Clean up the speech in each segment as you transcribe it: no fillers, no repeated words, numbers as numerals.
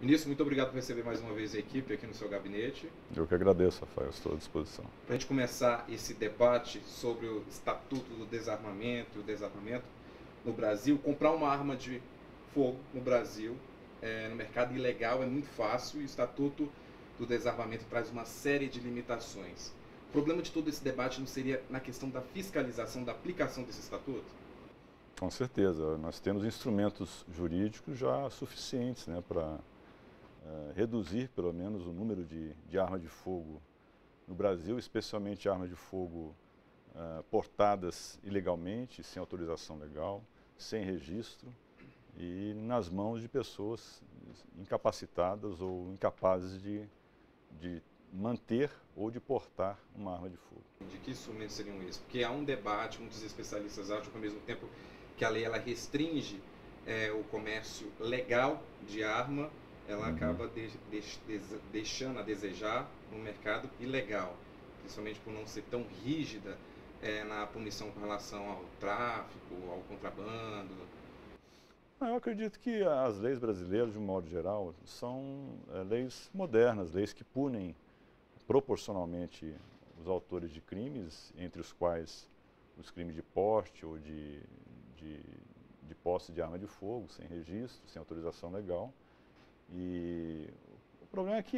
Ministro, muito obrigado por receber mais uma vez a equipe aqui no seu gabinete. Eu que agradeço, Rafael, estou à disposição. Para a gente começar esse debate sobre o Estatuto do Desarmamento e o desarmamento no Brasil, comprar uma arma de fogo no Brasil, no mercado ilegal, é muito fácil, e o Estatuto do Desarmamento traz uma série de limitações. O problema de todo esse debate não seria na questão da fiscalização, da aplicação desse Estatuto? Com certeza, nós temos instrumentos jurídicos já suficientes, né, para reduzir pelo menos o número de armas de fogo no Brasil, especialmente armas de fogo portadas ilegalmente, sem autorização legal, sem registro e nas mãos de pessoas incapacitadas ou incapazes de manter ou de portar uma arma de fogo. De que instrumentos seriam esses? Porque há um debate, muitos especialistas acham que ao mesmo tempo que a lei ela restringe o comércio legal de arma, ela acaba deixando a desejar no mercado ilegal, principalmente por não ser tão rígida na punição com relação ao tráfico, ao contrabando. Eu acredito que as leis brasileiras, de um modo geral, são leis modernas, leis que punem proporcionalmente os autores de crimes, entre os quais os crimes de porte ou de posse de arma de fogo, sem registro, sem autorização legal. E o problema é que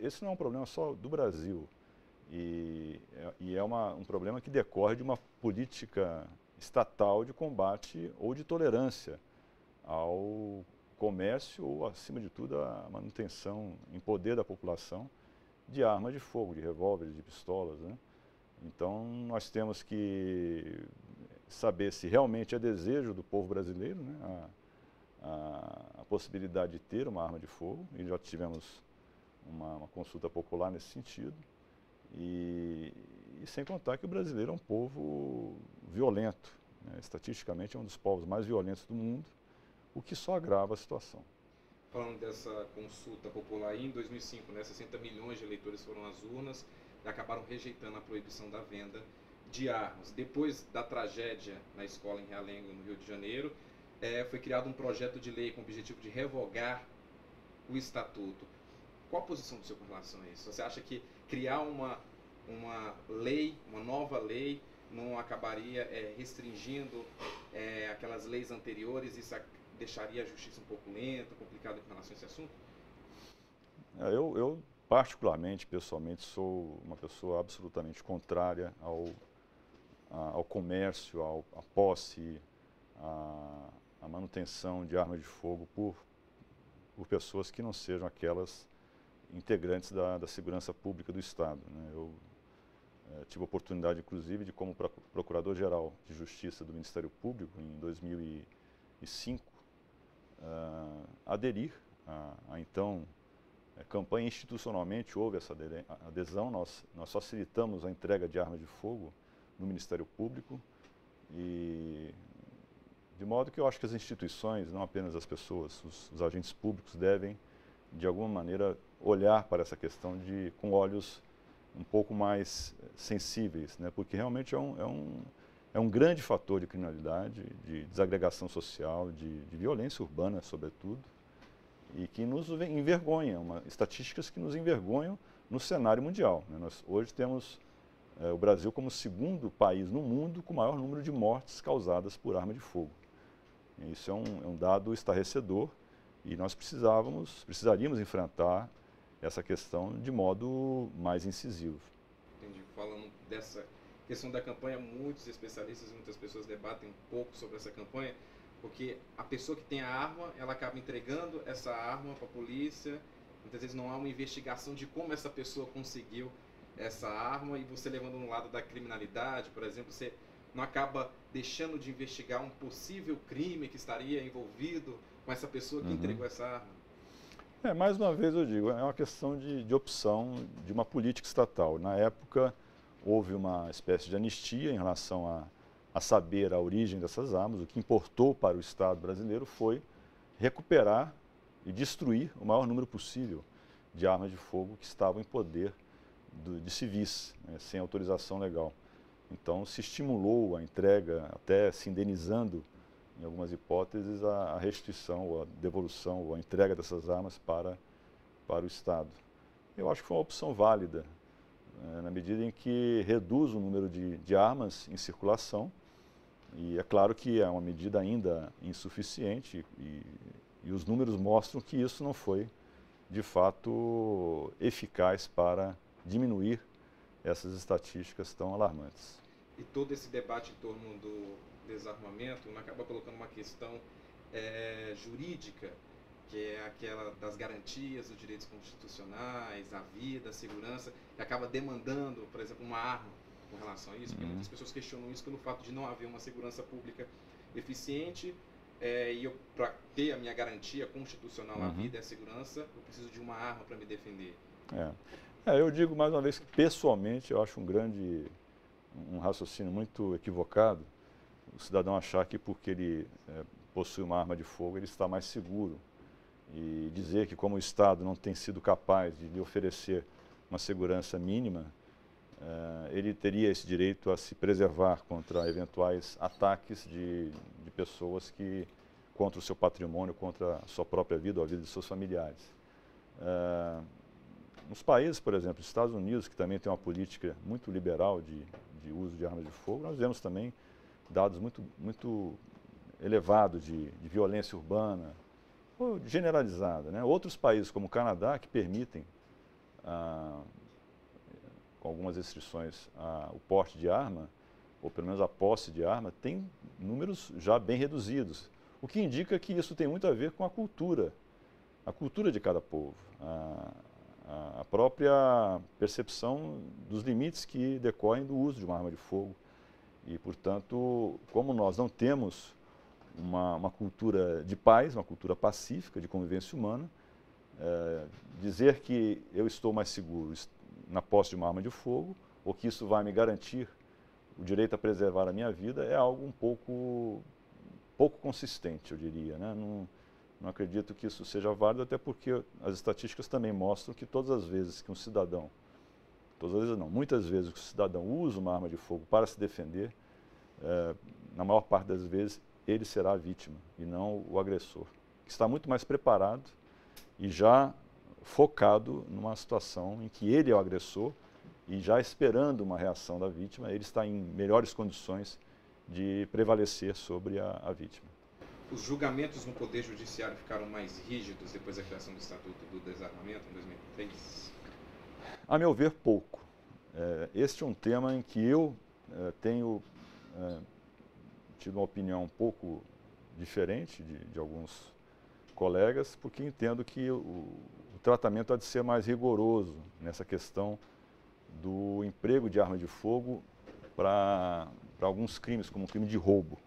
esse não é um problema só do Brasil, e é um problema que decorre de uma política estatal de combate ou de tolerância ao comércio ou, acima de tudo, à manutenção em poder da população de armas de fogo, de revólveres, de pistolas, né? Então, nós temos que saber se realmente é desejo do povo brasileiro, né, a possibilidade de ter uma arma de fogo, e já tivemos uma consulta popular nesse sentido, e sem contar que o brasileiro é um povo violento, né? Estatisticamente é um dos povos mais violentos do mundo, o que só agrava a situação. Falando dessa consulta popular, em 2005, 60 milhões de eleitores foram às urnas e acabaram rejeitando a proibição da venda de armas. Depois da tragédia na escola em Realengo, no Rio de Janeiro, foi criado um projeto de lei com o objetivo de revogar o Estatuto. Qual a posição do senhor com relação a isso? Você acha que criar uma lei, uma nova lei, não acabaria restringindo aquelas leis anteriores e isso deixaria a justiça um pouco lenta, complicada com relação a esse assunto? Eu particularmente, pessoalmente, sou uma pessoa absolutamente contrária ao comércio, à posse, à manutenção de armas de fogo por pessoas que não sejam aquelas integrantes da segurança pública do Estado, né? Eu tive a oportunidade, inclusive, de, como Procurador-Geral de Justiça do Ministério Público, em 2005, aderir a então campanha. Institucionalmente houve essa adesão, nós facilitamos a entrega de armas de fogo no Ministério Público, e de modo que eu acho que as instituições, não apenas as pessoas, os agentes públicos devem, de alguma maneira, olhar para essa questão com olhos um pouco mais sensíveis, né? Porque realmente é um grande fator de criminalidade, de desagregação social, de violência urbana, sobretudo, e que nos envergonha, estatísticas que nos envergonham no cenário mundial, né? Nós hoje temos o Brasil como o segundo país no mundo com o maior número de mortes causadas por arma de fogo. E isso é um dado estarrecedor, e nós precisaríamos enfrentar essa questão de modo mais incisivo. Entendi. Falando dessa questão da campanha, muitos especialistas, muitas pessoas debatem um pouco sobre essa campanha, porque a pessoa que tem a arma, ela acaba entregando essa arma para a polícia, muitas vezes não há uma investigação de como essa pessoa conseguiu essa arma, e você levando no lado da criminalidade, por exemplo, você não acaba deixando de investigar um possível crime que estaria envolvido com essa pessoa que entregou essa arma. Mais uma vez eu digo, é uma questão de opção de uma política estatal. Na época, houve uma espécie de anistia em relação a saber a origem dessas armas. O que importou para o Estado brasileiro foi recuperar e destruir o maior número possível de armas de fogo que estavam em poder de civis, né, sem autorização legal. Então, se estimulou a entrega, até se indenizando em algumas hipóteses, a restituição, ou a devolução, ou a entrega dessas armas para o Estado. Eu acho que foi uma opção válida, na medida em que reduz o número de armas em circulação, e é claro que é uma medida ainda insuficiente, e os números mostram que isso não foi, de fato, eficaz para diminuir essas estatísticas tão alarmantes. E todo esse debate em torno do desarmamento acaba colocando uma questão jurídica, que é aquela das garantias dos direitos constitucionais, a vida, a segurança, que acaba demandando, por exemplo, uma arma com relação a isso, porque muitas pessoas questionam isso pelo fato de não haver uma segurança pública eficiente, e eu, para ter a minha garantia constitucional à vida e à segurança, eu preciso de uma arma para me defender. Eu digo mais uma vez que, pessoalmente, eu acho um raciocínio muito equivocado o cidadão achar que porque ele possui uma arma de fogo, ele está mais seguro. E dizer que, como o Estado não tem sido capaz de lhe oferecer uma segurança mínima, ele teria esse direito a se preservar contra eventuais ataques de pessoas contra o seu patrimônio, contra a sua própria vida ou a vida de seus familiares. Nos países, por exemplo, os Estados Unidos, que também tem uma política muito liberal de uso de armas de fogo, nós vemos também dados muito elevados de violência urbana, generalizada, né? Outros países, como o Canadá, que permitem, com algumas restrições, o porte de arma, ou pelo menos a posse de arma, tem números já bem reduzidos, o que indica que isso tem muito a ver com a cultura de cada povo, a própria percepção dos limites que decorrem do uso de uma arma de fogo. E, portanto, como nós não temos uma cultura de paz, uma cultura pacífica, de convivência humana, dizer que eu estou mais seguro na posse de uma arma de fogo, ou que isso vai me garantir o direito a preservar a minha vida, é algo um pouco consistente, eu diria, né? Não acredito que isso seja válido, até porque as estatísticas também mostram que todas as vezes que um cidadão, todas as vezes não, muitas vezes que o cidadão usa uma arma de fogo para se defender, na maior parte das vezes ele será a vítima e não o agressor, que está muito mais preparado e já focado numa situação em que ele é o agressor e já esperando uma reação da vítima, ele está em melhores condições de prevalecer sobre a vítima. Os julgamentos no Poder Judiciário ficaram mais rígidos depois da criação do Estatuto do Desarmamento, em 2003? A meu ver, pouco. Este é um tema em que eu tenho tido uma opinião um pouco diferente de alguns colegas, porque entendo que o tratamento há de ser mais rigoroso nessa questão do emprego de arma de fogo para alguns crimes, como o crime de roubo.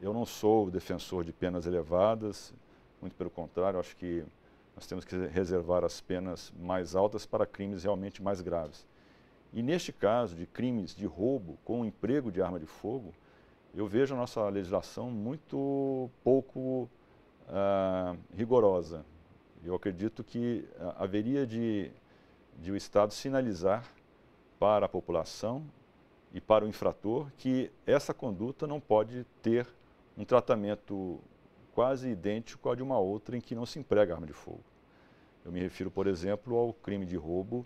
Eu não sou defensor de penas elevadas, muito pelo contrário, acho que nós temos que reservar as penas mais altas para crimes realmente mais graves. E neste caso de crimes de roubo com o emprego de arma de fogo, eu vejo a nossa legislação muito pouco rigorosa. Eu acredito que haveria de o Estado sinalizar para a população e para o infrator que essa conduta não pode ter um tratamento quase idêntico ao de uma outra em que não se emprega arma de fogo. Eu me refiro, por exemplo, ao crime de roubo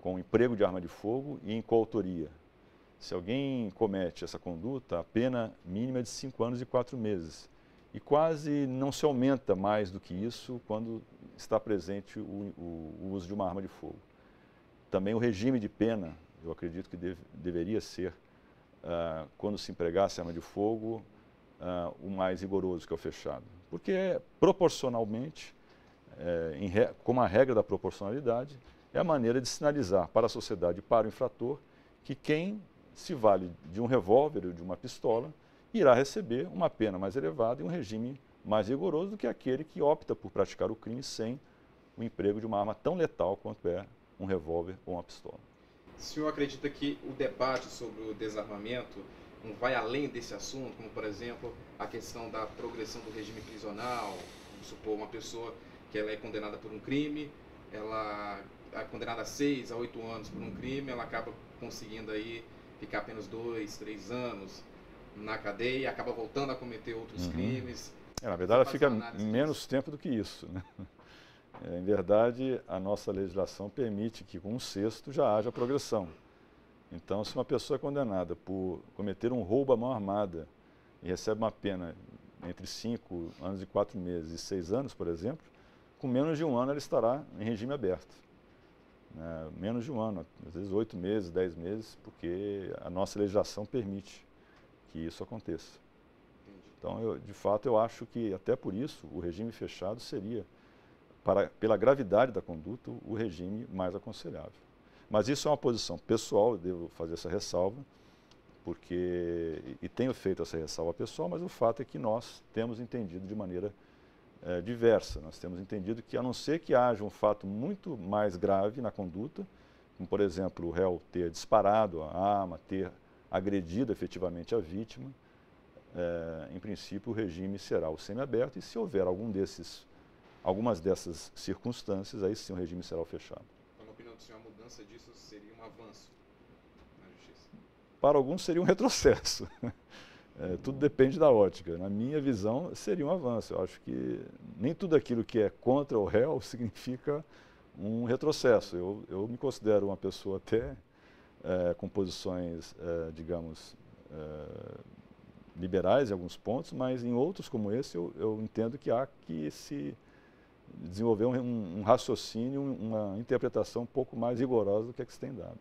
com emprego de arma de fogo e em coautoria. Se alguém comete essa conduta, a pena mínima é de 5 anos e 4 meses. E quase não se aumenta mais do que isso quando está presente o uso de uma arma de fogo. Também o regime de pena, eu acredito que deveria ser, quando se empregasse arma de fogo, o mais rigoroso que é o fechado. Porque proporcionalmente, como a regra da proporcionalidade, é a maneira de sinalizar para a sociedade e para o infrator que quem se vale de um revólver ou de uma pistola irá receber uma pena mais elevada e um regime mais rigoroso do que aquele que opta por praticar o crime sem o emprego de uma arma tão letal quanto é um revólver ou uma pistola. O senhor acredita que o debate sobre o desarmamento não vai além desse assunto, como, por exemplo, a questão da progressão do regime prisional? Vamos supor, uma pessoa que ela é condenada por um crime, ela é condenada a 6 a 8 anos por um crime, ela acaba conseguindo aí ficar apenas 2, 3 anos. na cadeia e acaba voltando a cometer outros crimes. Na verdade, ela fica análise menos tempo do que isso, né? Em verdade, a nossa legislação permite que com um sexto já haja progressão. Então, se uma pessoa é condenada por cometer um roubo à mão armada e recebe uma pena entre 5 anos e 4 meses e 6 anos, por exemplo, com menos de um ano ela estará em regime aberto. Menos de um ano, às vezes 8 meses, 10 meses, porque a nossa legislação permite que isso aconteça. Então, de fato, eu acho que até por isso o regime fechado seria, pela gravidade da conduta, o regime mais aconselhável. Mas isso é uma posição pessoal, eu devo fazer essa ressalva, e tenho feito essa ressalva pessoal, mas o fato é que nós temos entendido de maneira diversa. Nós temos entendido que, a não ser que haja um fato muito mais grave na conduta, como, por exemplo, o réu ter disparado a arma, ter agredido efetivamente a vítima, em princípio o regime será o semiaberto, e se houver algumas dessas circunstâncias, aí sim o regime será o fechado. Então, na opinião do senhor, a mudança disso seria um avanço na justiça? Para alguns seria um retrocesso. Tudo depende da ótica. Na minha visão, seria um avanço. Eu acho que nem tudo aquilo que é contra o réu significa um retrocesso. Eu me considero uma pessoa até com posições, digamos, liberais em alguns pontos, mas em outros como esse eu entendo que há que se desenvolver um raciocínio, uma interpretação um pouco mais rigorosa do que é que se tem dado.